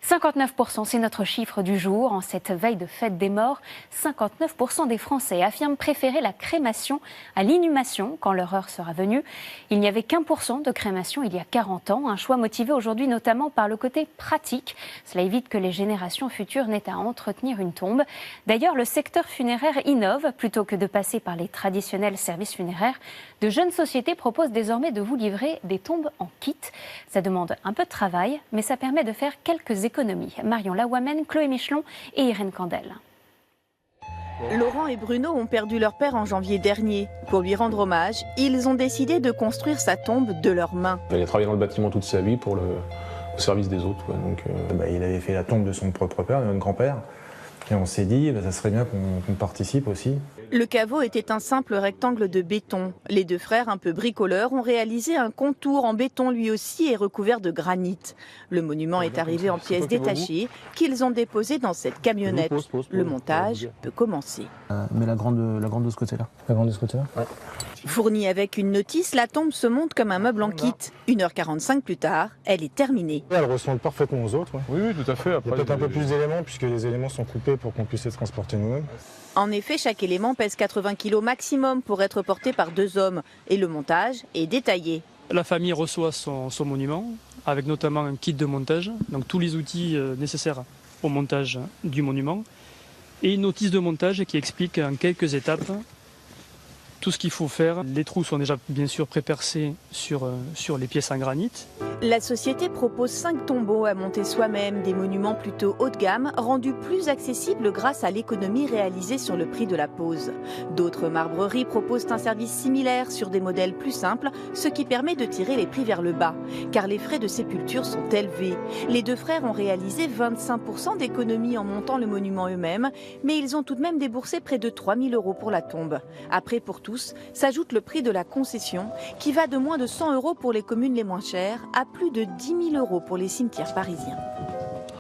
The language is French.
59%, c'est notre chiffre du jour. En cette veille de fête des morts, 59% des Français affirment préférer la crémation à l'inhumation quand leur heure sera venue. Il n'y avait qu'1% de crémation il y a 40 ans, un choix motivé aujourd'hui notamment par le côté pratique. Cela évite que les générations futures n'aient à entretenir une tombe. D'ailleurs, le secteur funéraire innove. Plutôt que de passer par les traditionnels services funéraires, de jeunes sociétés proposent désormais de vous livrer des tombes en kit. Ça demande un peu de travail, mais ça permet de faire quelques économies. Marion Lawamène, Chloé Michelon et Irène Candel. Laurent et Bruno ont perdu leur père en janvier dernier. Pour lui rendre hommage, ils ont décidé de construire sa tombe de leurs mains. Il a travaillé dans le bâtiment toute sa vie pour le service des autres. Donc, il avait fait la tombe de son propre père, de notre grand-père. Et on s'est dit, ça serait bien qu'on participe aussi. Le caveau était un simple rectangle de béton. Les deux frères, un peu bricoleurs, ont réalisé un contour en béton lui aussi et recouvert de granit. Le monument est arrivé en pièces détachées qu'ils ont déposées dans cette camionnette. Le montage peut commencer. Mais la grande de ce côté-là. La grande de ce côté-là ? Ouais. Fournie avec une notice, la tombe se monte comme un meuble en kit. 1h45 plus tard, elle est terminée. Elle ressemble parfaitement aux autres. Ouais. Oui, tout à fait. Après, il y a peut-être un peu plus d'éléments puisque les éléments sont coupés pour qu'on puisse les transporter nous-mêmes. En effet, chaque élément pèse 80 kg maximum pour être porté par 2 hommes. Et le montage est détaillé. La famille reçoit son monument, avec notamment un kit de montage, donc tous les outils nécessaires au montage du monument, et une notice de montage qui explique en quelques étapes tout ce qu'il faut faire. Les trous sont déjà bien sûr prépercés sur les pièces en granit. La société propose 5 tombeaux à monter soi-même, des monuments plutôt haut de gamme, rendus plus accessibles grâce à l'économie réalisée sur le prix de la pose. D'autres marbreries proposent un service similaire sur des modèles plus simples, ce qui permet de tirer les prix vers le bas, car les frais de sépulture sont élevés. Les deux frères ont réalisé 25% d'économie en montant le monument eux-mêmes, mais ils ont tout de même déboursé près de 3 000 € pour la tombe. Après, pour tous, s'ajoute le prix de la concession, qui va de moins de 100 € pour les communes les moins chères à plus de 10 000 € pour les cimetières parisiens.